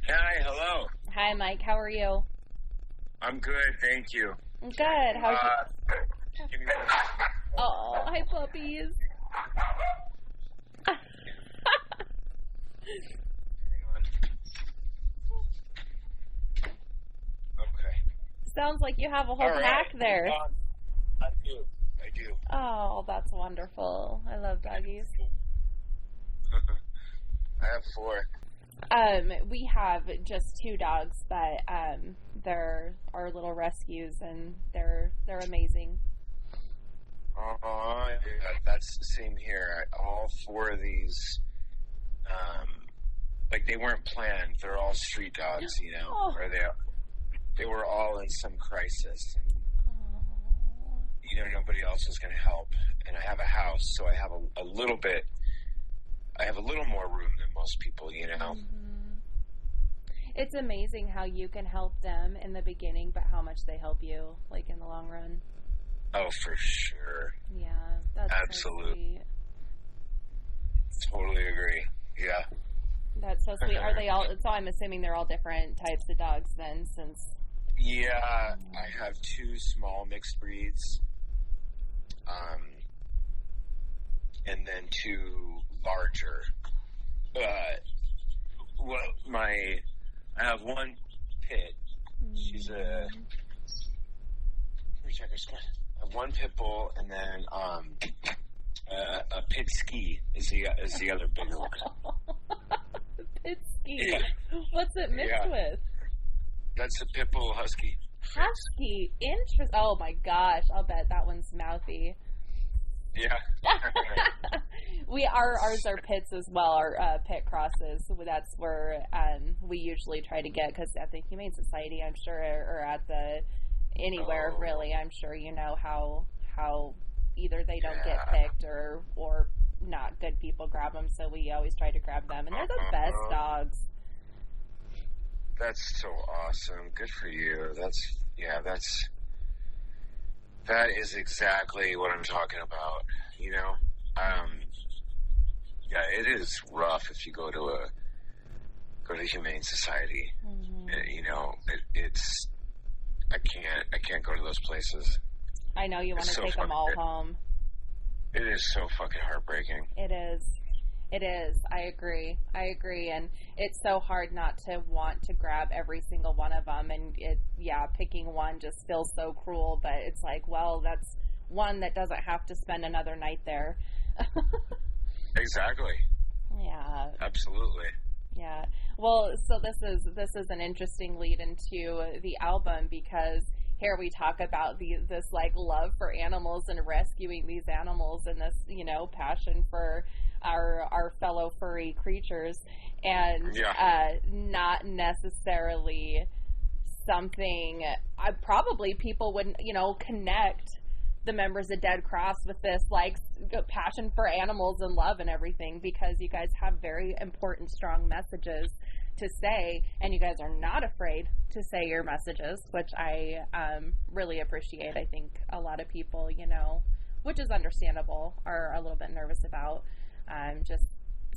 Hi, hello. Hi, Mike. How are you? I'm good, thank you. Good. How's Give me one. Oh, hi, puppies. Hang on. Okay. Sounds like you have a whole All right. pack there. I do. Oh, that's wonderful. I love doggies. I have 4. We have just 2 dogs, but they're our little rescues, and they're amazing. Oh, yeah, that's the same here. All 4 of these, like they weren't planned. They're all street dogs, you know, Oh. or they were all in some crisis, and you know nobody else was going to help. And I have a house, so I have a little bit. I have a little more room than most people, you know. Mm-hmm. It's amazing how you can help them in the beginning, but how much they help you, like in the long run. Oh, for sure. Yeah, that's Absolutely. So sweet. Totally agree. Yeah. That's so sweet. Are they all? So I'm assuming they're all different types of dogs then, since. Yeah, I have 2 small mixed breeds, and then 2 larger. I have 1 pit. She's a. Let me check her skin. I have 1 pit bull, and then a pit ski is the other bigger one. Pit ski. Yeah. What's it mixed Yeah. with? That's a pit bull husky. Husky. Interesting. Oh my gosh! I'll bet that one's mouthy. Yeah. Ours are pits as well. Our pit crosses. So that's where we usually try to get, because at the Humane Society, I'm sure, or at the anywhere really, I'm sure you know how either they don't get picked or not good people grab them. So we always try to grab them, and they're the best dogs. That's so awesome. Good for you. That is exactly what I'm talking about. You know, yeah, it is rough if you go to Humane Society. Mm-hmm. You know, it's I can't go to those places. I know you want to take them all home. It is so fucking heartbreaking. It is. I agree. And it's so hard not to want to grab every single one of them. And picking one just feels so cruel. But it's like, well, that's one that doesn't have to spend another night there. Exactly. Yeah. Absolutely. Yeah. Well, so this is an interesting lead into the album, because here we talk about this like love for animals and rescuing these animals, and this, you know, passion for our fellow furry creatures, and not necessarily something probably people wouldn't, you know, connect the members of Dead Cross with this like passion for animals and love and everything, because you guys have very important, strong messages to say, and you guys are not afraid to say your messages, which I really appreciate. I think a lot of people, you know, which is understandable, are a little bit nervous about just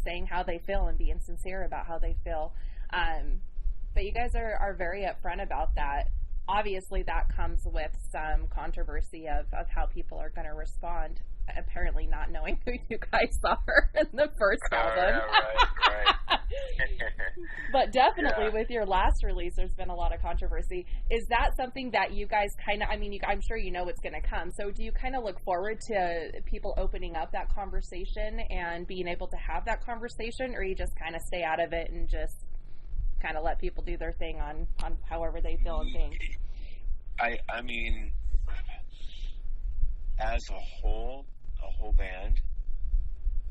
saying how they feel and being sincere about how they feel. But you guys are very upfront about that. Obviously, that comes with some controversy of how people are going to respond, apparently not knowing who you guys are in the first album. Right. But definitely with your last release, there's been a lot of controversy. Is that something that you guys kind of, I mean, I'm sure you know what's going to come, so do you kind of look forward to people opening up that conversation and being able to have that conversation, or you just kind of stay out of it and just kind of let people do their thing on however they feel and think? I mean, as a whole band,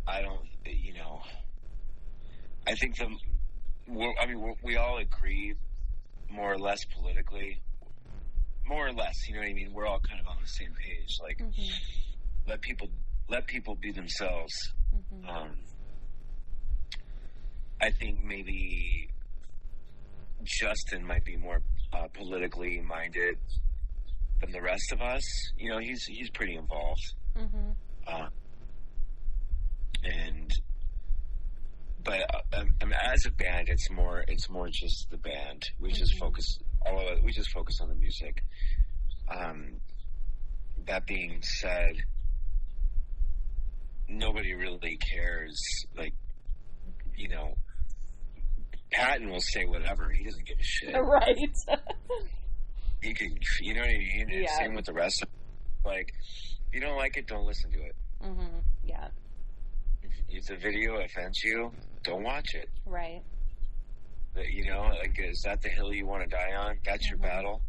I don't, you know, I think we all agree more or less politically, more or less, you know what I mean? We're all kind of on the same page. Like, let people be themselves. I think maybe Justin might be more politically minded than the rest of us. You know, he's pretty involved. but as a band, it's more just the band. We just focus on the music. That being said, nobody really cares. Like, you know, Patton will say whatever. He doesn't give a shit. Right. He can, you know what I mean? Yeah. Same with the rest of them. Like, if you don't like it, don't listen to it. Mm-hmm. Yeah. If the video offends you, don't watch it. Right. But, you know, like, is that the hill you want to die on? That's your battle.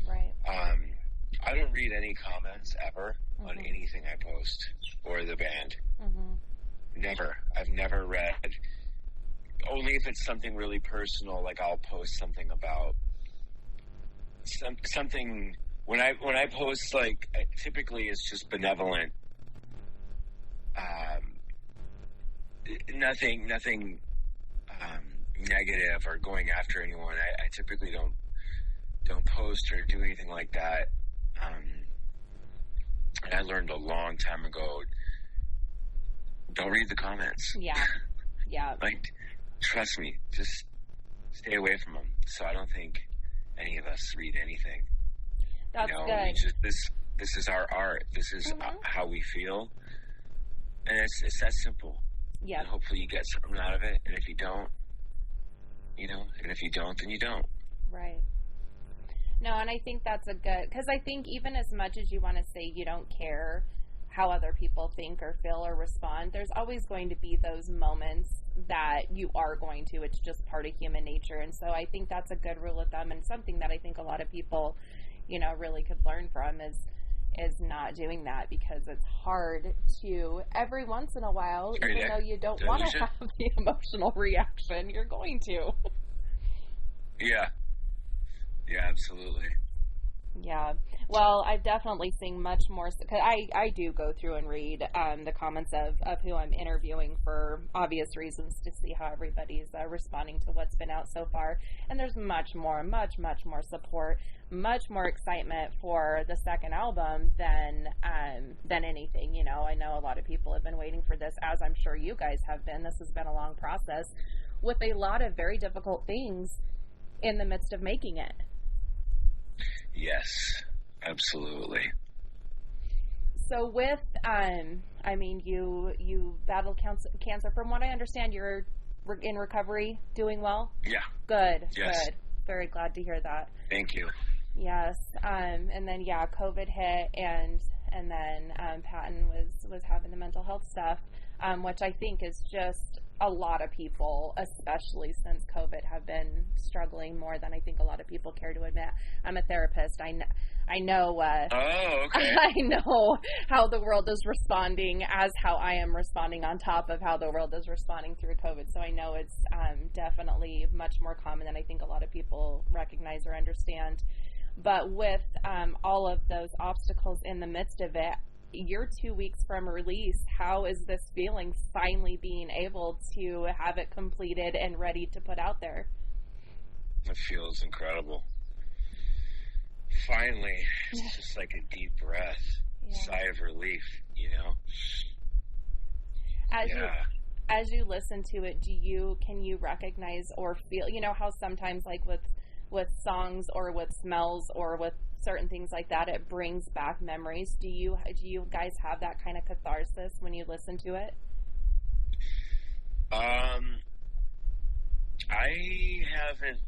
Right. I don't read any comments ever on anything I post or the band. Never. I've never read. Only if it's something really personal, like I'll post something about something. When I post, like, typically it's just benevolent. Nothing negative or going after anyone. I typically don't post or do anything like that. And I learned a long time ago, don't read the comments. Yeah. Yeah. Like, trust me, just stay away from them. So I don't think any of us read anything. That's good. good. This is our art. This is how we feel. And it's that simple. Yeah. And hopefully you get something out of it. And if you don't, you know, and if you don't, then you don't. Right. No, and I think that's a good, because I think even as much as you want to say you don't care how other people think or feel or respond, there's always going to be those moments that you are going to. It's just part of human nature. And so I think that's a good rule of thumb, and something that I think a lot of people, you know, really could learn from is not doing that, because it's hard to, every once in a while, even though you don't want to have the emotional reaction, you're going to. Yeah. Yeah, absolutely. Yeah. Well, I've definitely seen much more, because I do go through and read the comments of who I'm interviewing for obvious reasons, to see how everybody's responding to what's been out so far. And there's much more support, much more excitement for the second album than anything. You know, I know a lot of people have been waiting for this, as I'm sure you guys have been. This has been a long process with a lot of very difficult things in the midst of making it. Yes, absolutely. So with, I mean, you battled cancer. From what I understand, you're in recovery, doing well? Yeah. Good. Yes. Good. Very glad to hear that. Thank you. Yes. And then, yeah, COVID hit, and then Patton was having the mental health stuff, which I think is just a lot of people, especially since COVID, have been struggling more than I think a lot of people care to admit. I'm a therapist. I know. Oh, okay. I know how the world is responding, as how I am responding on top of how the world is responding through COVID. So I know it's definitely much more common than I think a lot of people recognize or understand. But with all of those obstacles in the midst of it, you're 2 weeks from release. How is this feeling, finally being able to have it completed and ready to put out there? It feels incredible. Finally, it's just like a deep breath, sigh of relief, you know? As you listen to it, can you recognize or feel, you know how sometimes, like with songs or with smells or with certain things like that, it brings back memories? Do you guys have that kind of catharsis when you listen to it? I haven't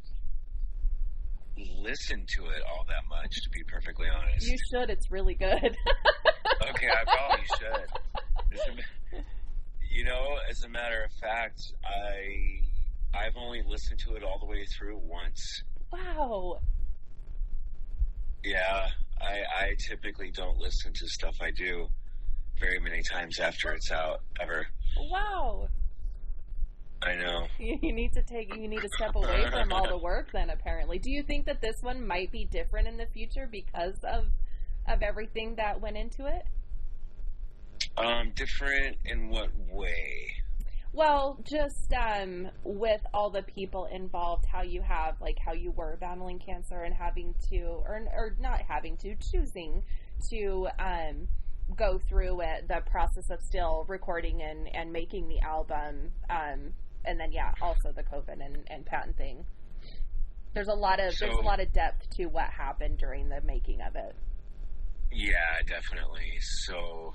listened to it all that much, to be perfectly honest. You should. It's really good. Okay, I probably should. You know, as a matter of fact, I've only listened to it all the way through once. Wow. Yeah, I typically don't listen to stuff I do very many times after it's out, ever. Wow. I know. You need to step away from all the work then, apparently. Do you think that this one might be different in the future because of everything that went into it? Different in what way? Well, just with all the people involved, how you were battling cancer and having to, or not having to, choosing to go through it, the process of still recording and making the album, and then also the COVID and patent thing. There's a lot of depth to what happened during the making of it. Yeah, definitely. So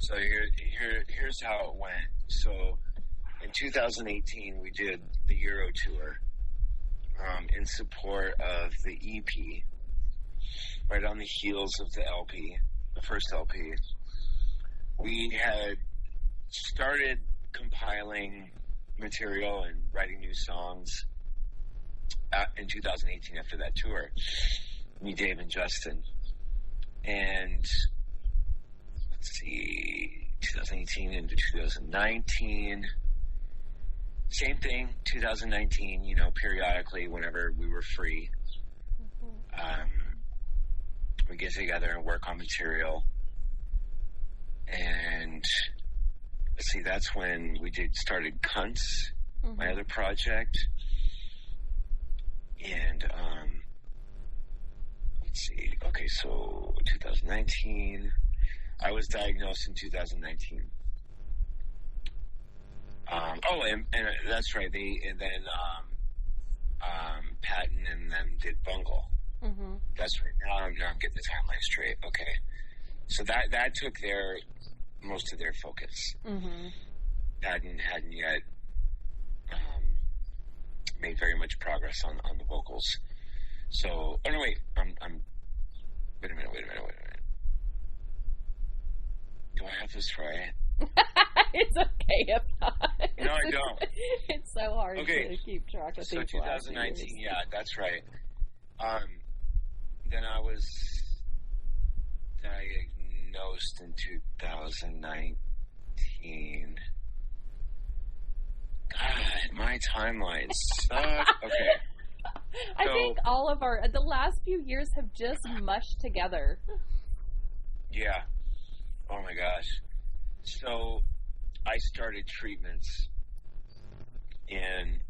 here's how it went. So in 2018, we did the Euro tour in support of the EP, right on the heels of the LP, the first LP. We had started compiling material and writing new songs in 2018 after that tour. Me, Dave, and Justin. And let's see, 2018 into 2019. Same thing, 2019, periodically whenever we were free. We get together and work on material. And let's see, that's when we started Cunts, my other project. And let's see, okay, so 2019, I was diagnosed in 2019. And that's right. And then Patton and them did Bungle. That's right. Now I'm getting the timeline straight. Okay, so that took most of their focus. Patton hadn't yet made very much progress on the vocals. So, oh no, wait. Wait a minute. Do I have this right? It's okay if not. No, I don't. It's so hard to keep track of things. So 2019, yeah, that's right. Then I was diagnosed in 2019. God, my timelines suck. Okay. I think all of the last few years have just mushed together. Yeah. Oh my gosh. So I started treatments in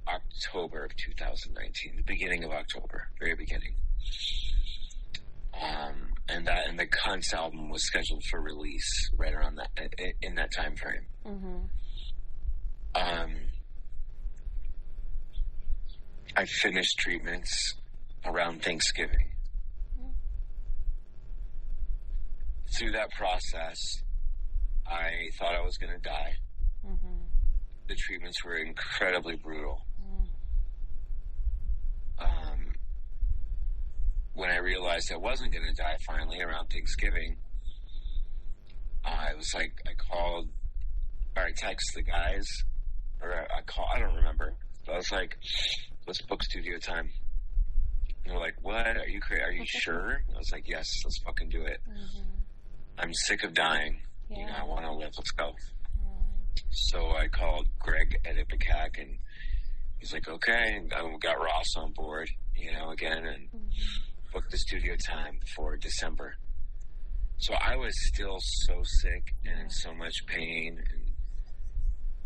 October of 2019, the beginning of October, very beginning. And the Cunts album was scheduled for release right around in that time frame. I finished treatments around Thanksgiving. Through that process, I thought I was going to die. The treatments were incredibly brutal. When I realized I wasn't going to die finally around Thanksgiving, I texted the guys, I don't remember. But I was like, let's book studio time. And they're like, what? Are you crazy? Are you sure? I was like, yes, let's fucking do it. I'm sick of dying. Yeah. I want to live. Let's go. So I called Greg at Ipecac, and he's like, okay. And I got Ross on board, again, and booked the studio time for December. So I was still so sick and in so much pain and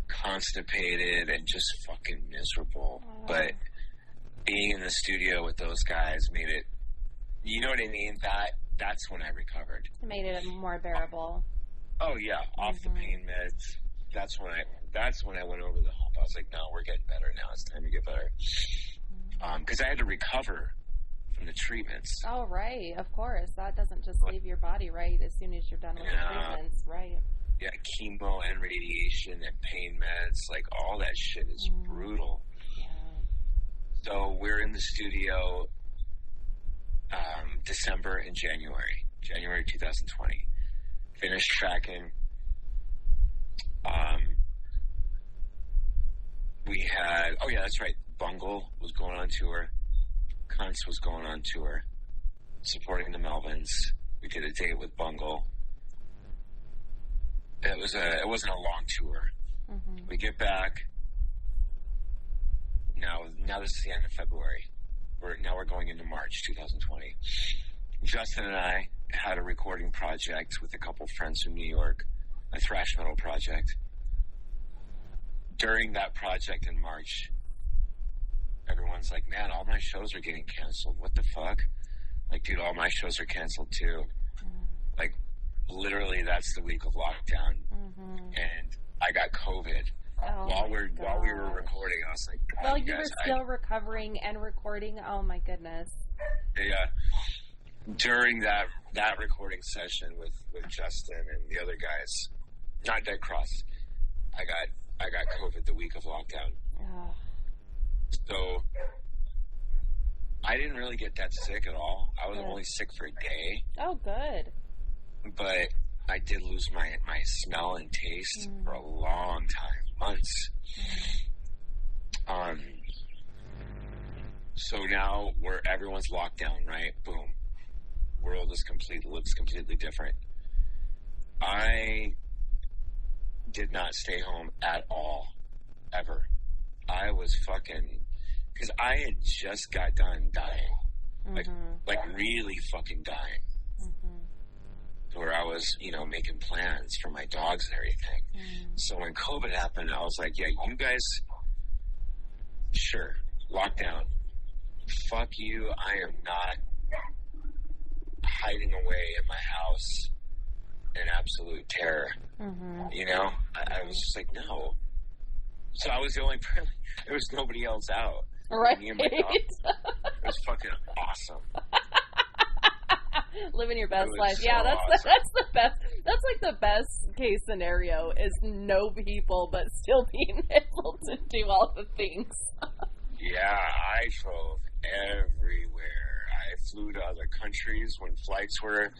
constipated and just fucking miserable. But being in the studio with those guys made it, you know what I mean? That's when I recovered. It made it more bearable. Oh yeah, off the pain meds. That's when I went over the hump. I was like, no, we're getting better now. It's time to get better. Because I had to recover from the treatments. Oh right, of course. That doesn't just leave your body right as soon as you're done with the treatments, right? Yeah, chemo and radiation and pain meds, like all that shit is brutal. Yeah. So we're in the studio December and January 2020. Finished tracking. We had, that's right, Bungle was going on tour. Cunts was going on tour, supporting the Melvins. We did a date with Bungle. It wasn't a long tour. We get back. Now this is the end of February. We're going into March 2020. Justin and I had a recording project with a couple friends from New York, a thrash metal project. During that project in March, everyone's like, man, all my shows are getting canceled. What the fuck? Like, dude, all my shows are canceled too. Like, literally, that's the week of lockdown. And I got COVID while we were recording. I was like, God, well, you were still recovering and recording. Oh my goodness. Yeah. During that recording session with Justin and the other guys, not Dead Cross, I got COVID the week of lockdown. Oh. So I didn't really get that sick at all. I was only sick for a day. Oh, good. But I did lose my smell and taste for a long time, months. So now everyone's locked down, right? Boom. World looks completely different. I did not stay home at all, ever. I was because I had just got done dying, like really fucking dying. Where I was, making plans for my dogs and everything. So when COVID happened, I was like, yeah, you guys, sure, lockdown. Fuck you. I am not hiding away in my house in absolute terror. I was just like, no. So I was the only person. There was nobody else out. Right. Me and my dog. It was fucking awesome. Living your best life. So yeah, that's awesome. the best. That's like the best case scenario is no people, but still being able to do all the things. Yeah, I drove everywhere. I flew to other countries when flights were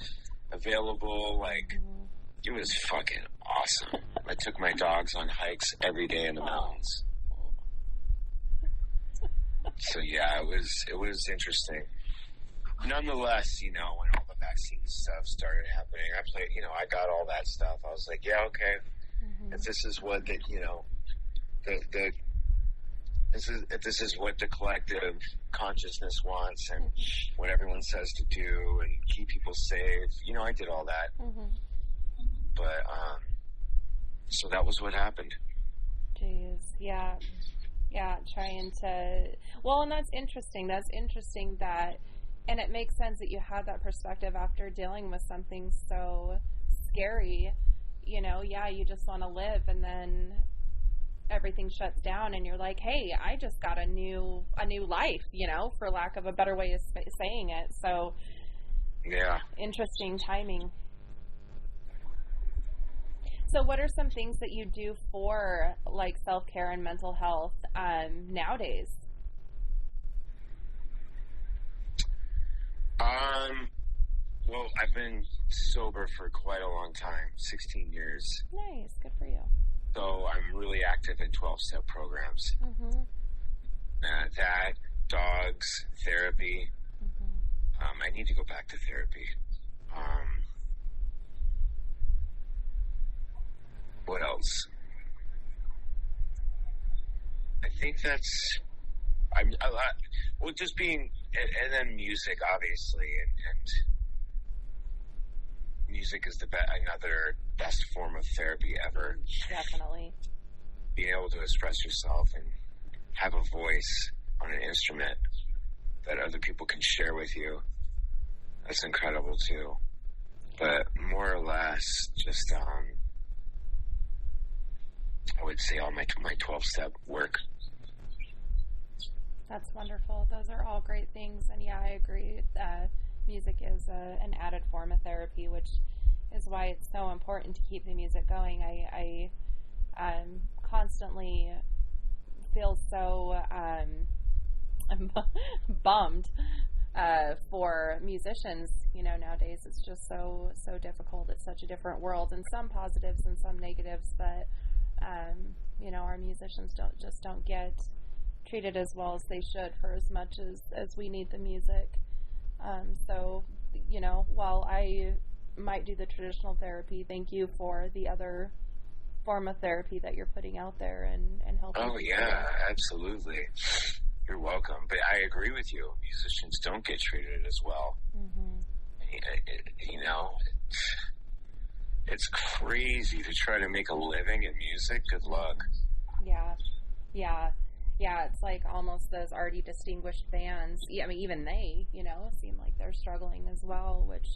available. Like, it was fucking awesome. I took my dogs on hikes every day in the mountains. So yeah, it was interesting. Nonetheless, when all the vaccine stuff started happening, I got all that stuff. I was like, yeah, okay. If this is what this is what the collective consciousness wants and what everyone says to do and keep people safe, I did all that. But so that was what happened. Jeez, yeah, trying to. Well, and that's interesting. That. And it makes sense that you had that perspective after dealing with something so scary. You just want to live, and then everything shuts down, and you're like, hey, I just got a new life, for lack of a better way of saying it. So, yeah, interesting timing. So, what are some things that you do for like self-care and mental health nowadays? Well, I've been sober for quite a long time, 16 years. Nice, good for you. So I'm really active in 12-step programs. That, dogs, therapy. I need to go back to therapy. What else? I think that's... just being... And then music, obviously, and music is another best form of therapy ever. Definitely. Being able to express yourself and have a voice on an instrument that other people can share with you, that's incredible too. But more or less, just I would say all my 12-step work. That's wonderful. Those are all great things. And yeah, I agree. Music is an added form of therapy, which is why it's so important to keep the music going. I constantly feel so bummed for musicians. Nowadays it's just so difficult. It's such a different world, and some positives and some negatives. But our musicians don't get treated as well as they should for as much as we need the music. So, while I might do the traditional therapy, thank you for the other form of therapy that you're putting out there and helping. Oh, yeah, absolutely. You're welcome. But I agree with you. Musicians don't get treated as well. It's crazy to try to make a living in music. Good luck. Yeah, it's like almost those already distinguished bands. I mean, even they, seem like they're struggling as well, which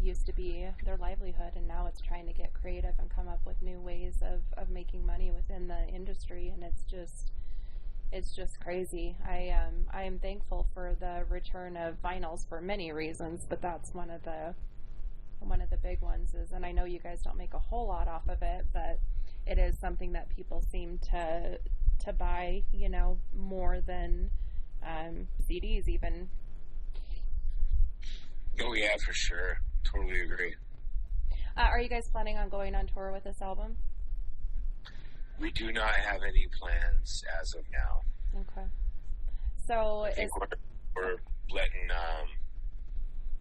used to be their livelihood, and now it's trying to get creative and come up with new ways of making money within the industry, and it's just crazy. I am thankful for the return of vinyls for many reasons, but that's one of the big ones is, and I know you guys don't make a whole lot off of it, but it is something that people seem to buy, you know, more than CDs even. Oh yeah, for sure. Totally agree. Are you guys planning on going on tour with this album? We do not have any plans as of now. Okay. So I think we're letting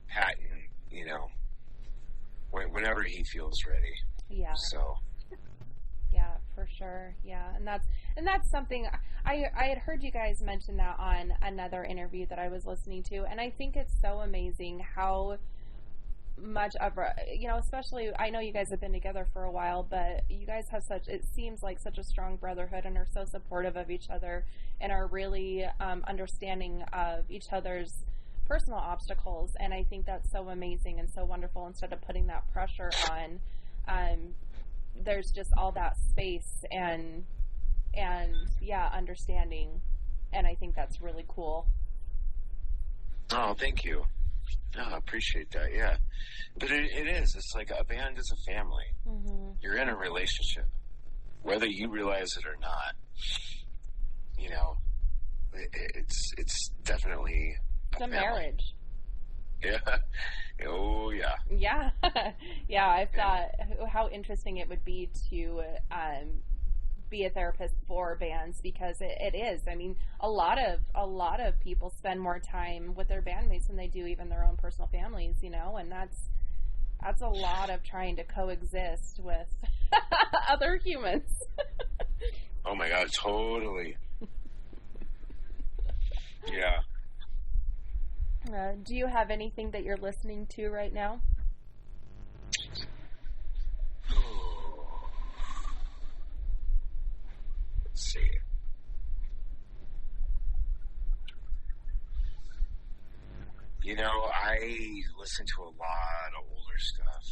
Patton, you know, whenever he feels ready. Yeah. So. Yeah, for sure. Yeah, and that's something I had heard you guys mention that on another interview that I was listening to, and I think it's so amazing how much of you know, especially I know you guys have been together for a while, but you guys have it seems like such a strong brotherhood and are so supportive of each other and are really understanding of each other's personal obstacles, and I think that's so amazing and so wonderful. Instead of putting that pressure on, there's just all that space and yeah, understanding, and I think that's really cool. Oh, thank you. Oh, I appreciate that. Yeah, but it is. It's like a band is a family. Mm-hmm. You're in a relationship, whether you realize it or not. You know, it's definitely a marriage. Yeah. Oh, yeah. Yeah. Yeah, I thought how interesting it would be to be a therapist for bands, because it is. I mean, a lot of people spend more time with their bandmates than they do even their own personal families, you know, and that's a lot of trying to coexist with other humans. Oh my God, totally. Yeah. Do you have anything that you're listening to right now? Let's see. You know, I listen to a lot of older stuff.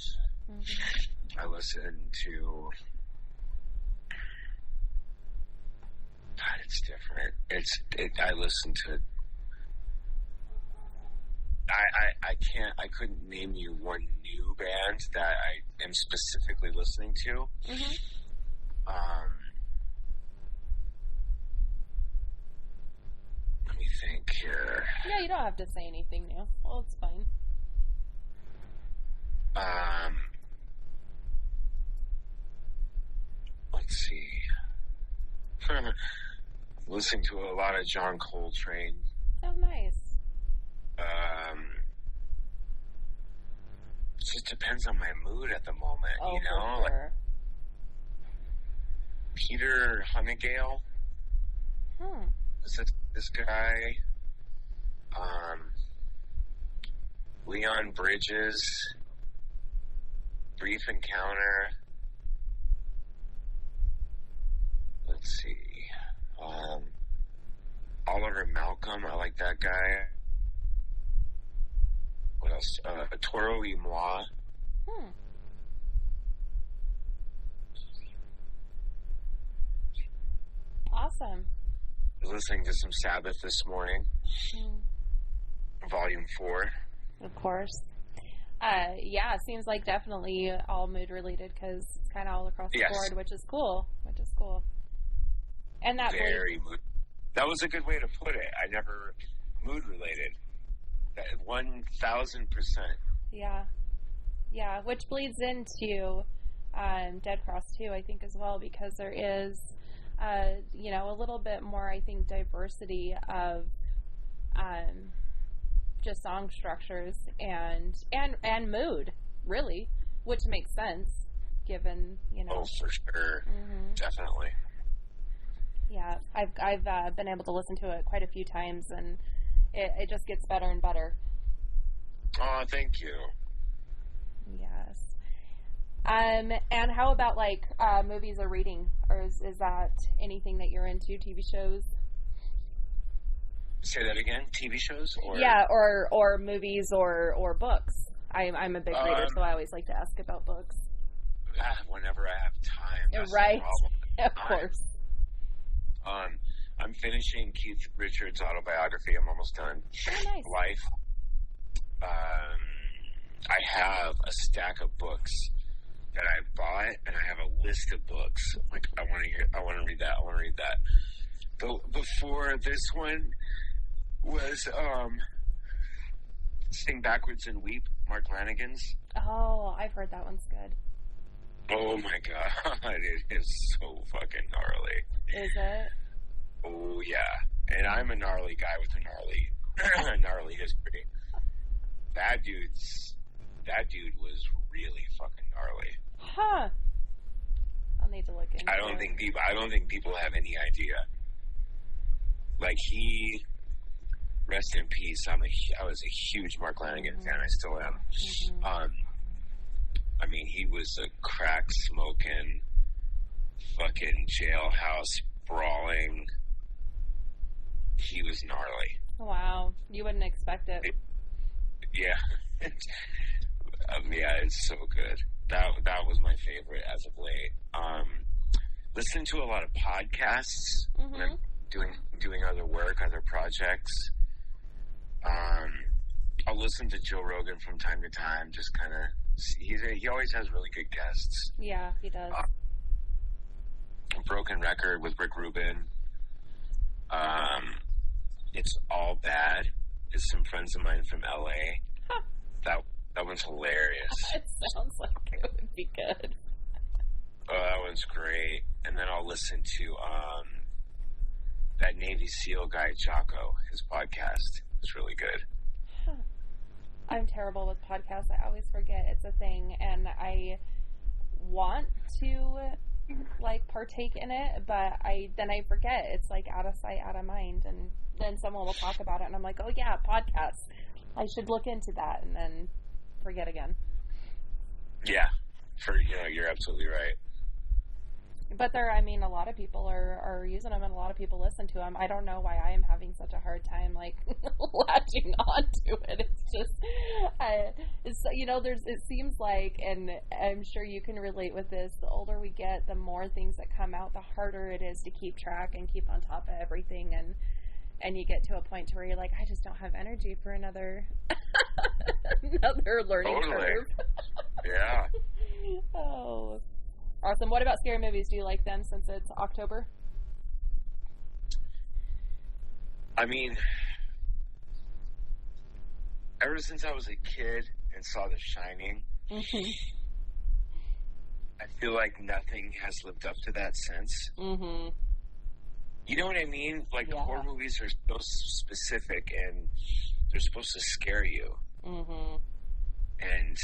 Mm-hmm. I listen to... God, it's different. I listen to... I couldn't name you one new band that I am specifically listening to. Mm-hmm. Let me think here. Yeah, you don't have to say anything new. Well, it's fine. Let's see. Listening to a lot of John Coltrane. Oh, nice. It just depends on my mood at the moment, you know? For sure. Like Peter Honeygale. Is this guy? Leon Bridges. Brief Encounter. Let's see. Oliver Malcolm. I like that guy. What else? Toro y Moi. Awesome. I was listening to some Sabbath this morning. Volume 4. Of course. Yeah, it seems like definitely all mood related, because it's kind of all across the board, which is cool. And that very mood. That was a good way to put it. I never mood related. 1,000%. Yeah. Yeah, which bleeds into Dead Cross too, I think, as well, because there is, you know, a little bit more, I think, diversity of just song structures and mood, really, which makes sense given, you know. Oh, for sure. Mm-hmm. Definitely. Yeah, I've been able to listen to it quite a few times, and it just gets better and better. Oh, thank you. Yes. And how about like movies or reading, or is that anything that you're into? TV shows? Say that again. TV shows, or yeah, or movies or books. I'm a big reader, so I always like to ask about books. Whenever I have time. That's right. the problem. Of course. I'm finishing Keith Richards' autobiography. I'm almost done. Oh, nice. Life. I have a stack of books that I bought, and I have a list of books. Like, I want to read that. Before this one was Sing Backwards and Weep, Mark Lanigan's. Oh, I've heard that one's good. Oh my god, it is so fucking gnarly. Is it? Oh yeah, and I'm a gnarly guy with a gnarly history. That dude was really fucking gnarly. Huh. I'll need to look into it. I don't think people have any idea. Like, rest in peace. I was a huge Mark Lanigan fan. I still am. Mm-hmm. I mean, he was a crack smoking, fucking jailhouse brawling. He was gnarly. Wow, you wouldn't expect it. Yeah. Yeah, it's so good. That was my favorite as of late. Listen to a lot of podcasts when I'm doing other work, other projects. I'll listen to Joe Rogan from time to time. Just kind of, he always has really good guests. Yeah, he does. Broken Record with Rick Rubin. It's All Bad. It's some friends of mine from LA. Huh. That one's hilarious. It sounds like it would be good. Oh, that one's great. And then I'll listen to that Navy SEAL guy, Jocko. His podcast is really good. Huh. I'm terrible with podcasts. I always forget it's a thing, and I want to partake in it, but I forget. It's like out of sight, out of mind, and then someone will talk about it, and I'm like, oh yeah, podcasts. I should look into that, and then forget again. Yeah, you're absolutely right. But a lot of people are using them, and a lot of people listen to them. I don't know why I am having such a hard time, latching on to it. It's just, it seems like, and I'm sure you can relate with this, the older we get, the more things that come out, the harder it is to keep track and keep on top of everything, and you get to a point to where you're like, I just don't have energy for another learning curve. Yeah. Oh, awesome. What about scary movies? Do you like them since it's October? I mean, ever since I was a kid and saw The Shining, I feel like nothing has lived up to that since. Mm-hmm. You know what I mean? Like, yeah. Horror movies are so specific, and they're supposed to scare you. Mm-hmm. And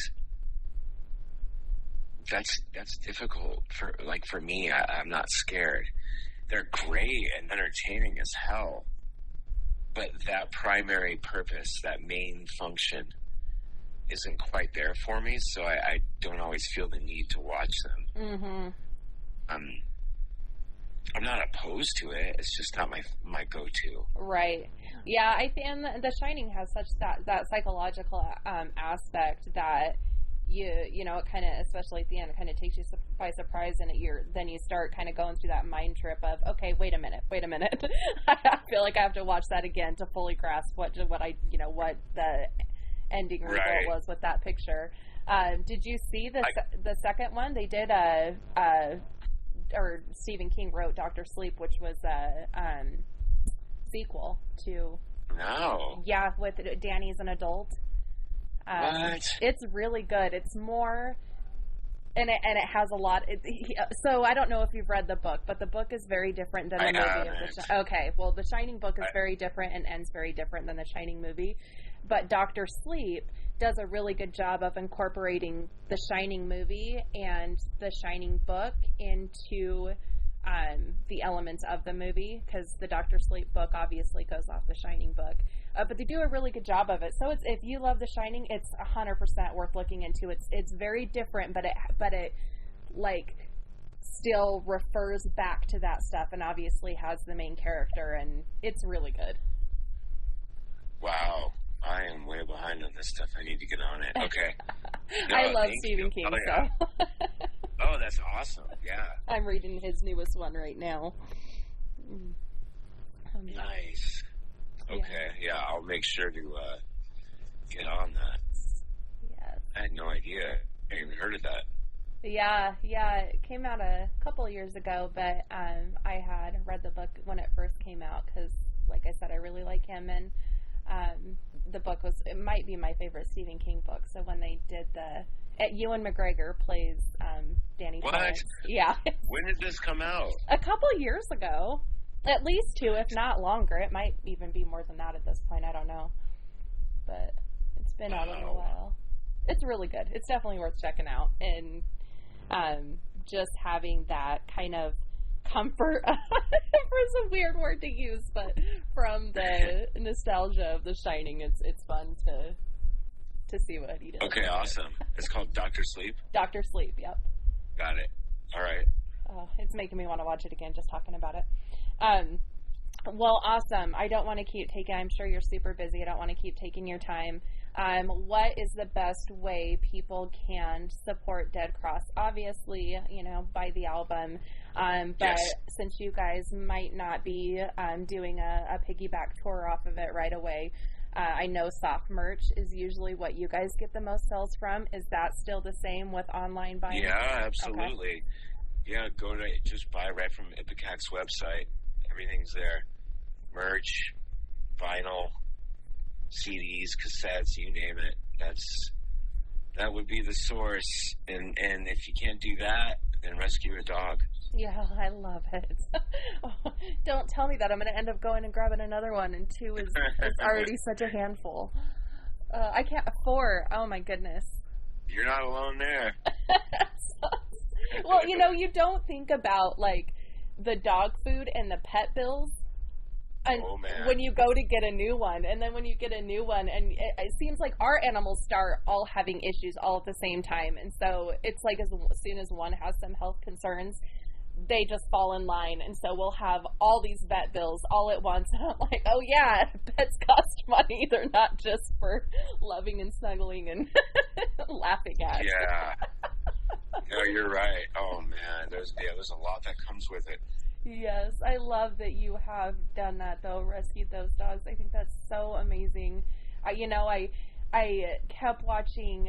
that's difficult for me. I'm not scared. They're great and entertaining as hell, but that primary purpose, that main function, isn't quite there for me. So I don't always feel the need to watch them. Mm-hmm. I'm not opposed to it. It's just not my go-to. Right. Yeah, I think The Shining has such that psychological aspect that you know, it kind of, especially at the end, it kind of takes you by surprise, and then you start kind of going through that mind trip of, okay, wait a minute. I feel like I have to watch that again to fully grasp what the ending result was with that picture. Did you see the second one? They did or Stephen King wrote Dr. Sleep, which was a sequel to. No. Yeah, with Danny's an adult. What? It's really good. It's more, and it has a lot. So I don't know if you've read the book, but the book is very different than the movie. Okay, well, the Shining book is very different and ends very different than the Shining movie. But Dr. Sleep does a really good job of incorporating the Shining movie and the Shining book into the elements of the movie, because the Dr. Sleep book obviously goes off the Shining book. But they do a really good job of it. So if you love The Shining, it's 100% worth looking into. It's very different, but it still refers back to that stuff, and obviously has the main character, and it's really good. Wow. I am way behind on this stuff. I need to get on it. Okay. No, I love Stephen King, yeah. so. Oh, that's awesome. Yeah. I'm reading his newest one right now. Nice. Okay. Yeah, I'll make sure to get on that. Yes. I had no idea. I hadn't even heard of that. Yeah, it came out a couple of years ago, but I had read the book when it first came out because, like I said, I really like him, and the book it might be my favorite Stephen King book. So when they did Ewan McGregor plays Danny Torrance. Yeah. When did this come out? A couple of years ago. At least 2, if not longer. It might even be more than that at this point. I don't know. But it's been out a little while. It's really good. It's definitely worth checking out. And just having that kind of comfort, it's a weird word to use, but from the nostalgia of The Shining, it's fun to see what he did. Okay, awesome. It's called Dr. Sleep? Dr. Sleep, yep. Got it. All right. Oh, it's making me want to watch it again just talking about it. Well, awesome. I don't want to keep taking, I'm sure you're super busy. I don't want to keep taking your time. What is the best way people can support Dead Cross? Obviously, buy the album. But yes. Since you guys might not be doing a piggyback tour off of it right away, I know soft merch is usually what you guys get the most sales from. Is that still the same with online buying? Yeah, absolutely. Okay. Yeah, just buy right from Epicac's website. Everything's there. Merch, vinyl, CDs, cassettes, you name it. That would be the source. And if you can't do that, then rescue a dog. Yeah, I love it. Oh, don't tell me that. I'm going to end up going and grabbing another one, and 2 is already such a handful. I can't. 4. Oh my goodness. You're not alone there. Well, you don't think about like the dog food and the pet bills. And when you go to get a new one, and then when you get a new one, and it seems like our animals start all having issues all at the same time, and so it's like as soon as one has some health concerns, they just fall in line, and so we'll have all these vet bills all at once, and I'm like, oh yeah, pets cost money. They're not just for loving and snuggling and laughing at. Yeah. No, you're right. Oh man, there's a lot that comes with it. Yes, I love that you have done that, though, rescued those dogs. I think that's so amazing. I kept watching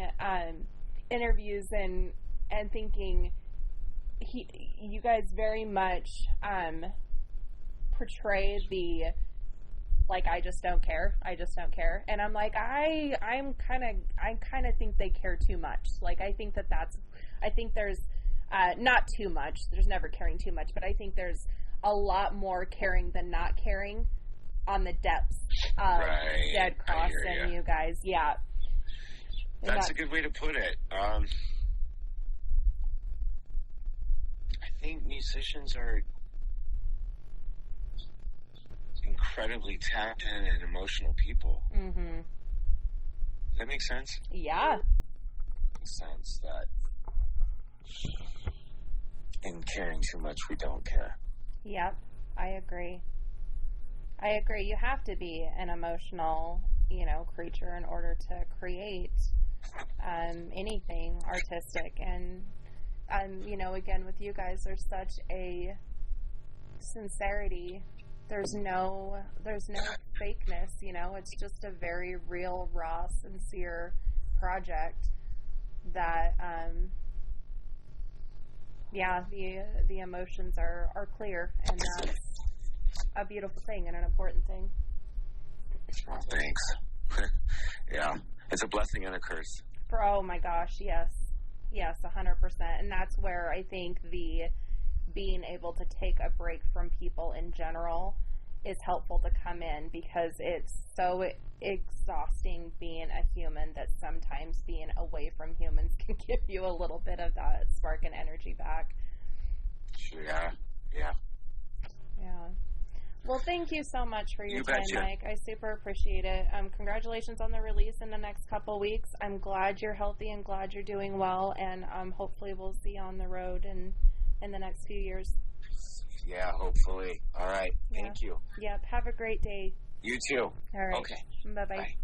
interviews and thinking you guys very much portray the, like, I just don't care. And I'm like, I kind of think they care too much. Like, I think there's not too much. There's never caring too much, but I think there's a lot more caring than not caring on the depths of Dead Cross and you guys. Yeah. That's a good way to put it. I think musicians are incredibly tapped in and emotional people. Mm-hmm. Does that make sense? Yeah. Makes sense that in caring too much, we don't care. Yep, I agree. You have to be an emotional, creature in order to create anything artistic. And, again, with you guys, there's such a sincerity. There's no fakeness, It's just a very real, raw, sincere project that, the emotions are clear, and that's a beautiful thing and an important thing. Oh, thanks. Yeah, it's a blessing and a curse. Oh my gosh, yes, 100%. And that's where I think the being able to take a break from people in general is helpful to come in, because it's so exhausting being a human that sometimes being away from humans can give you a little bit of that spark and energy back. Yeah. Well, thank you so much for your time, Mike. I super appreciate it. Congratulations on the release in the next couple weeks. I'm glad you're healthy and glad you're doing well, and hopefully we'll see you on the road in the next few years. Yeah, hopefully. All right. Thank you. Yep. Have a great day. You too. All right. Okay. Bye-bye. Bye.